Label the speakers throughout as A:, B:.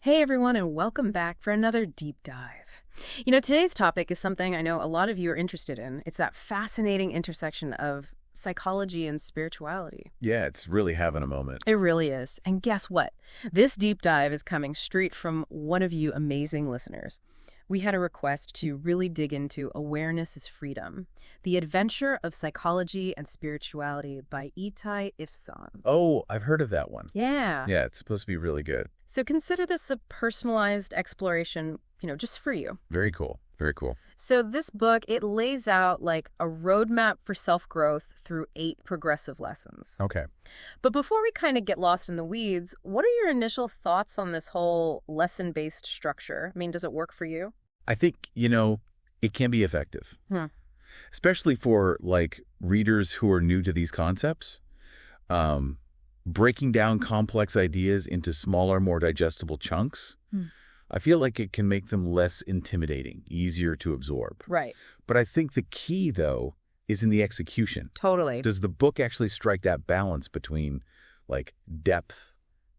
A: Hey everyone, and welcome back for another deep dive. Today's topic is something I know a lot of you are interested in. It's that fascinating intersection of psychology and spirituality.
B: Yeah, it's really having a moment.
A: It really is. And guess what? This deep dive is coming straight from one of you amazing listeners. We had a request to really dig into Awareness is Freedom, The Adventure of Psychology and Spirituality by Itai Ifsan.
B: Oh, I've heard of that one.
A: Yeah.
B: Yeah, it's supposed to be really good.
A: So consider this a personalized exploration, just for you.
B: Very cool. Very cool.
A: So this book, it lays out like a roadmap for self-growth through 8 progressive lessons.
B: Okay.
A: But before we kind of get lost in the weeds, what are your initial thoughts on this whole lesson-based structure? I mean, does it work for you?
B: I think, it can be effective. Especially for, readers who are new to these concepts. Breaking down complex ideas into smaller, more digestible chunks. I feel like it can make them less intimidating, easier to absorb.
A: Right.
B: But I think the key, though, is in the execution.
A: Totally.
B: Does the book actually strike that balance between, depth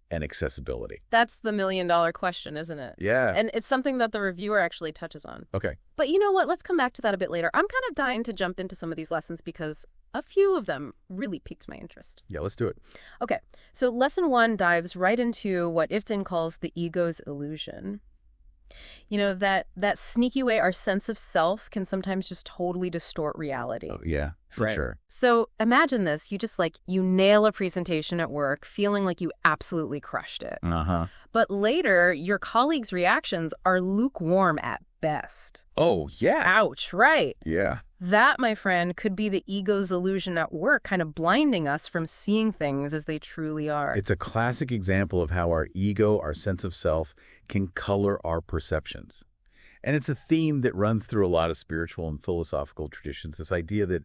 B: and accessibility?
A: That's the million-dollar question, isn't it?
B: Yeah.
A: And it's something that the reviewer actually touches on.
B: Okay.
A: But you know what? Let's come back to that a bit later. I'm kind of dying to jump into some of these lessons because a few of them really piqued my interest.
B: Yeah, let's do it.
A: Okay, so lesson 1 dives right into what Iftin calls the ego's illusion. That sneaky way our sense of self can sometimes just totally distort reality.
B: Oh, yeah, for sure.
A: So imagine this. You nail a presentation at work, feeling like you absolutely crushed it.
B: Uh-huh.
A: But later, your colleagues' reactions are lukewarm at best.
B: Oh, yeah.
A: Ouch, right.
B: Yeah.
A: That, my friend, could be the ego's illusion at work, kind of blinding us from seeing things as they truly are.
B: It's a classic example of how our ego, our sense of self, can color our perceptions. And it's a theme that runs through a lot of spiritual and philosophical traditions, this idea that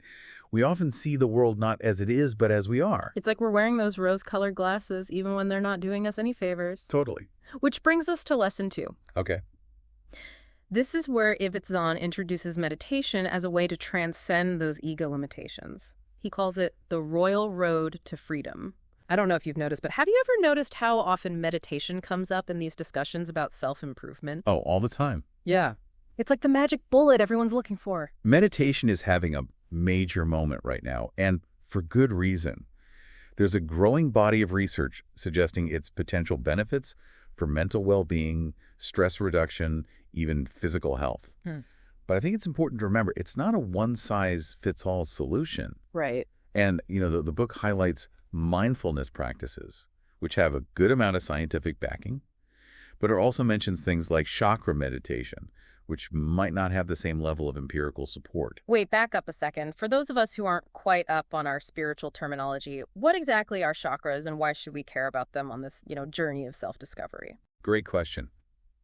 B: we often see the world not as it is, but as we are.
A: It's like we're wearing those rose-colored glasses even when they're not doing us any favors.
B: Totally.
A: Which brings us to lesson 2.
B: Okay.
A: This is where Ivitzon introduces meditation as a way to transcend those ego limitations. He calls it the royal road to freedom. I don't know if you've noticed, but have you ever noticed how often meditation comes up in these discussions about self-improvement?
B: Oh, all the time.
A: Yeah. It's like the magic bullet everyone's looking for.
B: Meditation is having a major moment right now, and for good reason. There's a growing body of research suggesting its potential benefits for mental well-being, stress reduction, even physical health. But I think it's important to remember it's not a one-size-fits-all solution.
A: Right.
B: And, the book highlights mindfulness practices, which have a good amount of scientific backing, but it also mentions things like chakra meditation, which might not have the same level of empirical support.
A: Wait, back up a second. For those of us who aren't quite up on our spiritual terminology, what exactly are chakras and why should we care about them on this, journey of self-discovery?
B: Great question.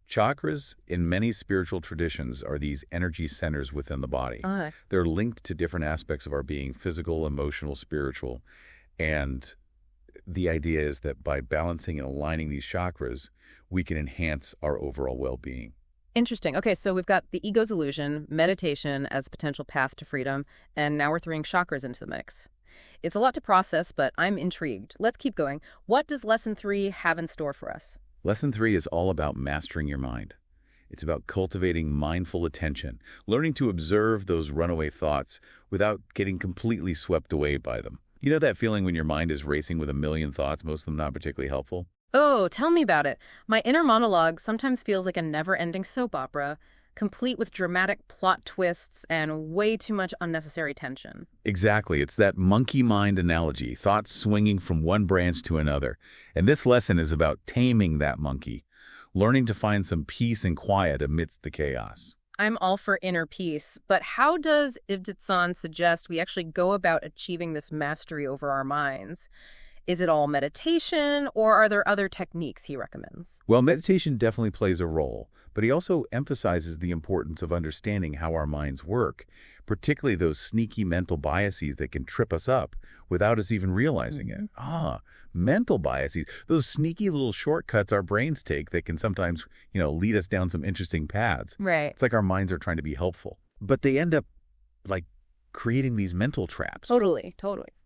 B: Chakras, in many spiritual traditions, are these energy centers within the body. They're linked to different aspects of our being, physical, emotional, spiritual. And the idea is that by balancing and aligning these chakras, we can enhance our overall well-being.
A: Interesting. Okay, so we've got the ego's illusion, meditation as a potential path to freedom, and now we're throwing chakras into the mix. It's a lot to process, but I'm intrigued. Let's keep going. What does lesson 3 have in store for us?
B: Lesson 3 is all about mastering your mind. It's about cultivating mindful attention, learning to observe those runaway thoughts without getting completely swept away by them. You know that feeling when your mind is racing with a million thoughts, most of them not particularly helpful?
A: Oh, tell me about it. My inner monologue sometimes feels like a never-ending soap opera, complete with dramatic plot twists and way too much unnecessary tension.
B: Exactly. It's that monkey mind analogy, thoughts swinging from one branch to another. And this lesson is about taming that monkey, learning to find some peace and quiet amidst the chaos.
A: I'm all for inner peace, but how does Ivitzon suggest we actually go about achieving this mastery over our minds? Is it all meditation, or are there other techniques he recommends?
B: Well, meditation definitely plays a role, but he also emphasizes the importance of understanding how our minds work, particularly those sneaky mental biases that can trip us up without us even realizing it. Mental biases, those sneaky little shortcuts our brains take that can sometimes, lead us down some interesting paths.
A: Right.
B: It's like our minds are trying to be helpful, but they end up, creating these mental traps.
A: Totally.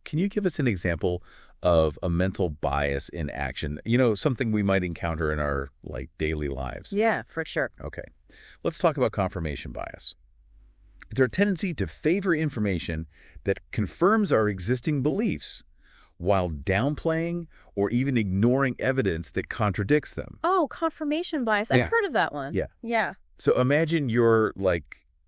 B: Can you give us an example of a mental bias in action? Something we might encounter in our, daily lives.
A: Yeah, for sure.
B: Okay. Let's talk about confirmation bias. It's our tendency to favor information that confirms our existing beliefs while downplaying or even ignoring evidence that contradicts them.
A: Oh, confirmation bias.
B: Yeah.
A: I've heard of that one.
B: Yeah.
A: Yeah.
B: So imagine you're,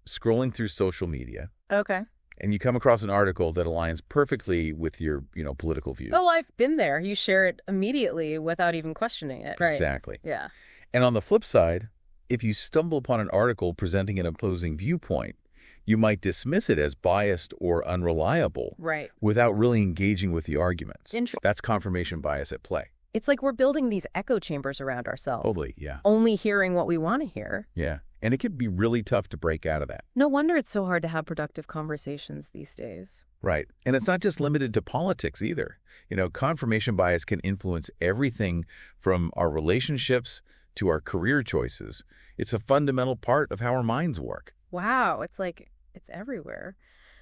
B: scrolling through social media,
A: Okay.
B: and you come across an article that aligns perfectly with your, political view.
A: Oh, I've been there. You share it immediately without even questioning it. Right.
B: Exactly.
A: Yeah.
B: And on the flip side, if you stumble upon an article presenting an opposing viewpoint, you might dismiss it as biased or unreliable
A: Right.
B: without really engaging with the arguments.
A: Interesting.
B: That's confirmation bias at play.
A: It's like we're building these echo chambers around ourselves.
B: Totally, yeah.
A: Only hearing what we want to hear.
B: Yeah, and it can be really tough to break out of that.
A: No wonder it's so hard to have productive conversations these days.
B: Right, and it's not just limited to politics either. Confirmation bias can influence everything from our relationships to our career choices. It's a fundamental part of how our minds work.
A: Wow, it's like it's everywhere.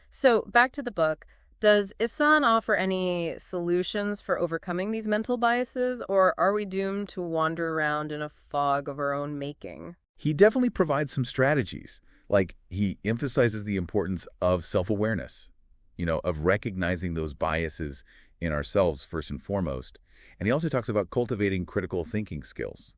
A: So back to the book. Does Ifsan offer any solutions for overcoming these mental biases, or are we doomed to wander around in a fog of our own making?
B: He definitely provides some strategies. He emphasizes the importance of self-awareness, of recognizing those biases in ourselves first and foremost. And he also talks about cultivating critical thinking skills,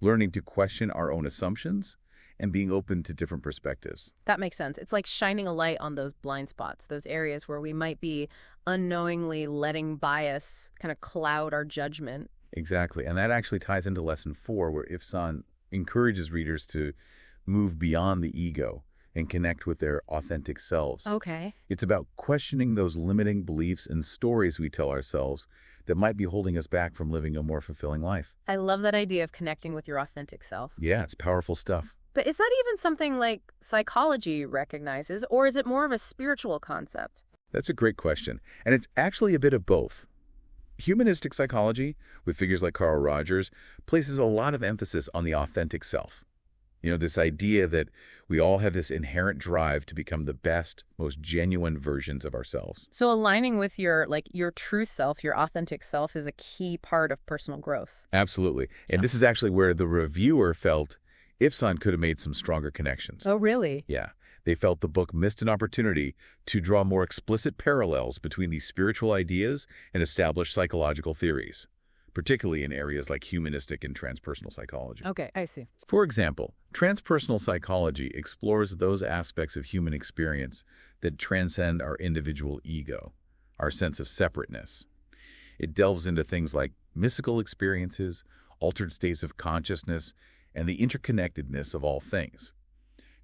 B: learning to question our own assumptions, and being open to different perspectives.
A: That makes sense. It's like shining a light on those blind spots, those areas where we might be unknowingly letting bias kind of cloud our judgment.
B: Exactly. And that actually ties into lesson 4, where Ifsan encourages readers to move beyond the ego and connect with their authentic selves.
A: Okay.
B: It's about questioning those limiting beliefs and stories we tell ourselves that might be holding us back from living a more fulfilling life.
A: I love that idea of connecting with your authentic self.
B: Yeah, it's powerful stuff.
A: But is that even something like psychology recognizes, or is it more of a spiritual concept?
B: That's a great question. And it's actually a bit of both. Humanistic psychology, with figures like Carl Rogers, places a lot of emphasis on the authentic self. This idea that we all have this inherent drive to become the best, most genuine versions of ourselves.
A: So aligning with your true self, your authentic self, is a key part of personal growth.
B: Absolutely. And this is actually where the reviewer felt Ifsan could have made some stronger connections.
A: Oh, really?
B: Yeah. They felt the book missed an opportunity to draw more explicit parallels between these spiritual ideas and established psychological theories, particularly in areas like humanistic and transpersonal psychology.
A: Okay, I see.
B: For example, transpersonal psychology explores those aspects of human experience that transcend our individual ego, our sense of separateness. It delves into things like mystical experiences, altered states of consciousness, and the interconnectedness of all things.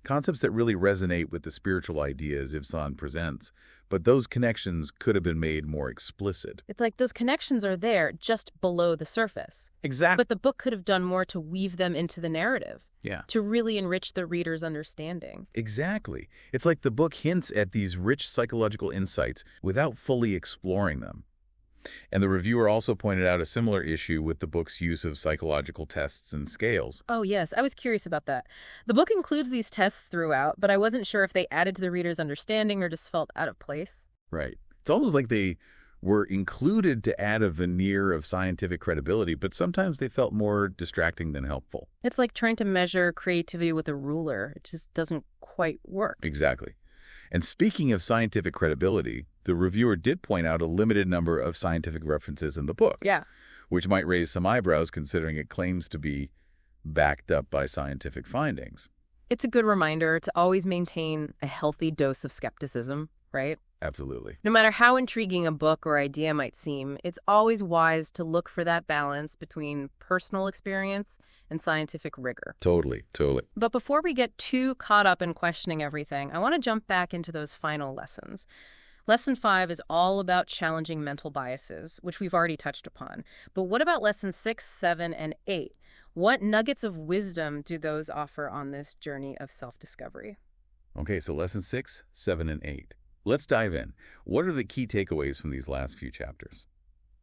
B: Concepts that really resonate with the spiritual ideas Ifsan presents, but those connections could have been made more explicit.
A: It's like those connections are there just below the surface.
B: Exactly.
A: But the book could have done more to weave them into the narrative.
B: Yeah.
A: To really enrich the reader's understanding.
B: Exactly. It's like the book hints at these rich psychological insights without fully exploring them. And the reviewer also pointed out a similar issue with the book's use of psychological tests and scales.
A: Oh, yes. I was curious about that. The book includes these tests throughout, but I wasn't sure if they added to the reader's understanding or just felt out of place.
B: Right. It's almost like they were included to add a veneer of scientific credibility, but sometimes they felt more distracting than helpful.
A: It's like trying to measure creativity with a ruler. It just doesn't quite work.
B: Exactly. And speaking of scientific credibility, the reviewer did point out a limited number of scientific references in the book.
A: Yeah.
B: Which might raise some eyebrows considering it claims to be backed up by scientific findings.
A: It's a good reminder to always maintain a healthy dose of skepticism, right?
B: Absolutely.
A: No matter how intriguing a book or idea might seem, it's always wise to look for that balance between personal experience and scientific rigor.
B: Totally.
A: But before we get too caught up in questioning everything, I want to jump back into those final lessons. Lesson 5 is all about challenging mental biases, which we've already touched upon. But what about lessons 6, 7, and 8? What nuggets of wisdom do those offer on this journey of self-discovery?
B: Okay, so lessons 6, 7, and 8. Let's dive in. What are the key takeaways from these last few chapters?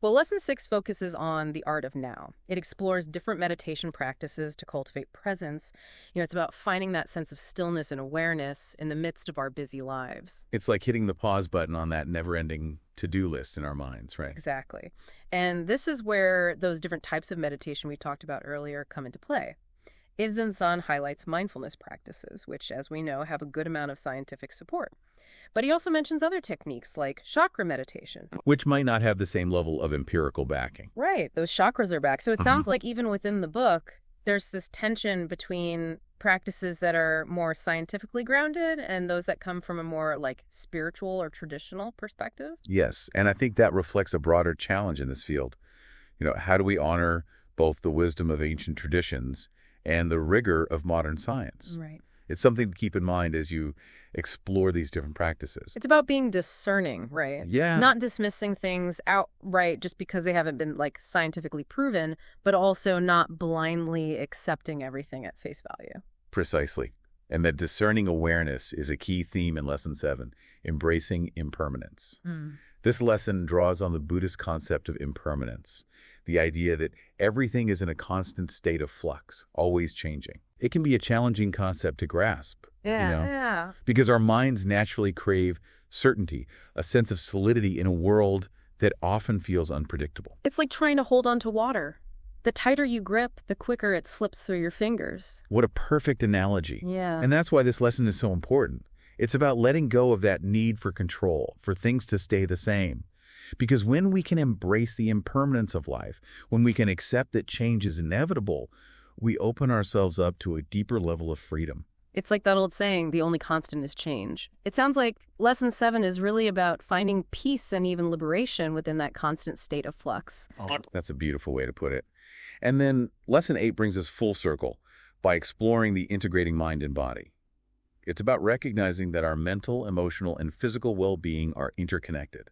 A: Well, Lesson 6 focuses on the art of now. It explores different meditation practices to cultivate presence. It's about finding that sense of stillness and awareness in the midst of our busy lives.
B: It's like hitting the pause button on that never-ending to-do list in our minds, right?
A: Exactly. And this is where those different types of meditation we talked about earlier come into play. Ibn highlights mindfulness practices, which, as we know, have a good amount of scientific support. But he also mentions other techniques like chakra meditation.
B: Which might not have the same level of empirical backing.
A: Right, those chakras are back. So it sounds like even within the book, there's this tension between practices that are more scientifically grounded and those that come from a more like spiritual or traditional perspective.
B: Yes, and I think that reflects a broader challenge in this field. How do we honor both the wisdom of ancient traditions and the rigor of modern science?
A: Right.
B: It's something to keep in mind as you explore these different practices.
A: It's about being discerning, right?
B: Yeah.
A: Not dismissing things outright just because they haven't been like scientifically proven, but also not blindly accepting everything at face value.
B: Precisely. And that discerning awareness is a key theme in Lesson 7, embracing impermanence. This lesson draws on the Buddhist concept of impermanence, the idea that everything is in a constant state of flux, always changing. It can be a challenging concept to grasp,
A: Yeah.
B: because our minds naturally crave certainty, a sense of solidity in a world that often feels unpredictable.
A: It's like trying to hold on to water. The tighter you grip, the quicker it slips through your fingers.
B: What a perfect analogy.
A: Yeah.
B: And that's why this lesson is so important. It's about letting go of that need for control, for things to stay the same. Because when we can embrace the impermanence of life, when we can accept that change is inevitable, we open ourselves up to a deeper level of freedom.
A: It's like that old saying, the only constant is change. It sounds like Lesson 7 is really about finding peace and even liberation within that constant state of flux.
B: Oh, that's a beautiful way to put it. And then Lesson 8 brings us full circle by exploring the integrating mind and body. It's about recognizing that our mental, emotional, and physical well-being are interconnected.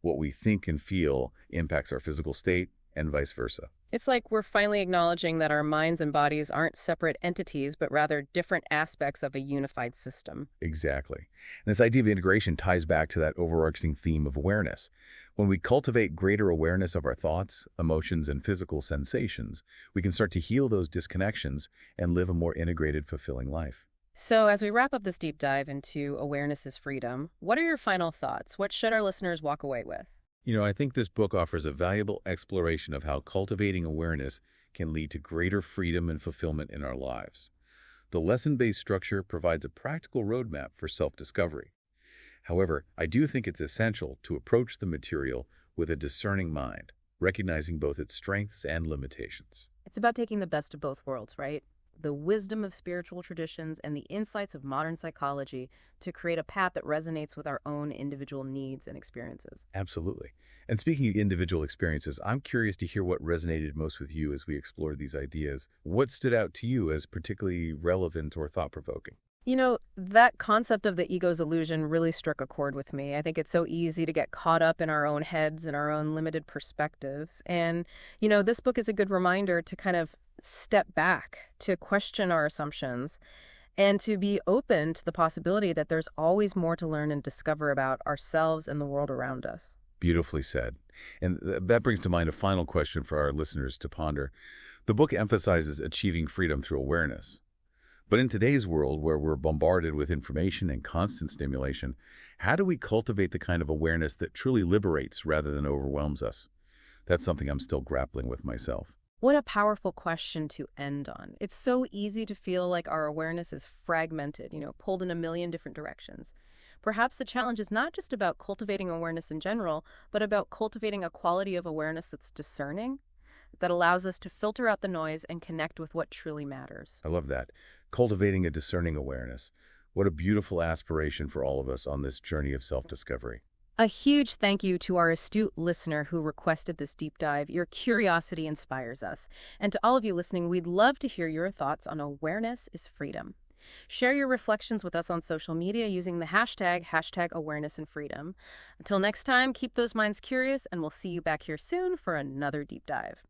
B: What we think and feel impacts our physical state and vice versa.
A: It's like we're finally acknowledging that our minds and bodies aren't separate entities, but rather different aspects of a unified system.
B: Exactly. And this idea of integration ties back to that overarching theme of awareness. When we cultivate greater awareness of our thoughts, emotions, and physical sensations, we can start to heal those disconnections and live a more integrated, fulfilling life.
A: So as we wrap up this deep dive into awareness is freedom, what are your final thoughts? What should our listeners walk away with?
B: I think this book offers a valuable exploration of how cultivating awareness can lead to greater freedom and fulfillment in our lives. The lesson-based structure provides a practical roadmap for self-discovery. However, I do think it's essential to approach the material with a discerning mind, recognizing both its strengths and limitations.
A: It's about taking the best of both worlds, right? The wisdom of spiritual traditions and the insights of modern psychology to create a path that resonates with our own individual needs and experiences.
B: Absolutely. And speaking of individual experiences, I'm curious to hear what resonated most with you as we explored these ideas. What stood out to you as particularly relevant or thought-provoking?
A: That concept of the ego's illusion really struck a chord with me. I think it's so easy to get caught up in our own heads and our own limited perspectives. And, this book is a good reminder to kind of step back, to question our assumptions, and to be open to the possibility that there's always more to learn and discover about ourselves and the world around us.
B: Beautifully said. And that brings to mind a final question for our listeners to ponder. The book emphasizes achieving freedom through awareness. But in today's world where we're bombarded with information and constant stimulation, how do we cultivate the kind of awareness that truly liberates rather than overwhelms us? That's something I'm still grappling with myself.
A: What a powerful question to end on. It's so easy to feel like our awareness is fragmented, pulled in a million different directions. Perhaps the challenge is not just about cultivating awareness in general, but about cultivating a quality of awareness that's discerning, that allows us to filter out the noise and connect with what truly matters.
B: I love that. Cultivating a discerning awareness. What a beautiful aspiration for all of us on this journey of self-discovery.
A: A huge thank you to our astute listener who requested this deep dive. Your curiosity inspires us. And to all of you listening, we'd love to hear your thoughts on awareness is freedom. Share your reflections with us on social media using the hashtag #awarenessandfreedom. Until next time, keep those minds curious, and we'll see you back here soon for another deep dive.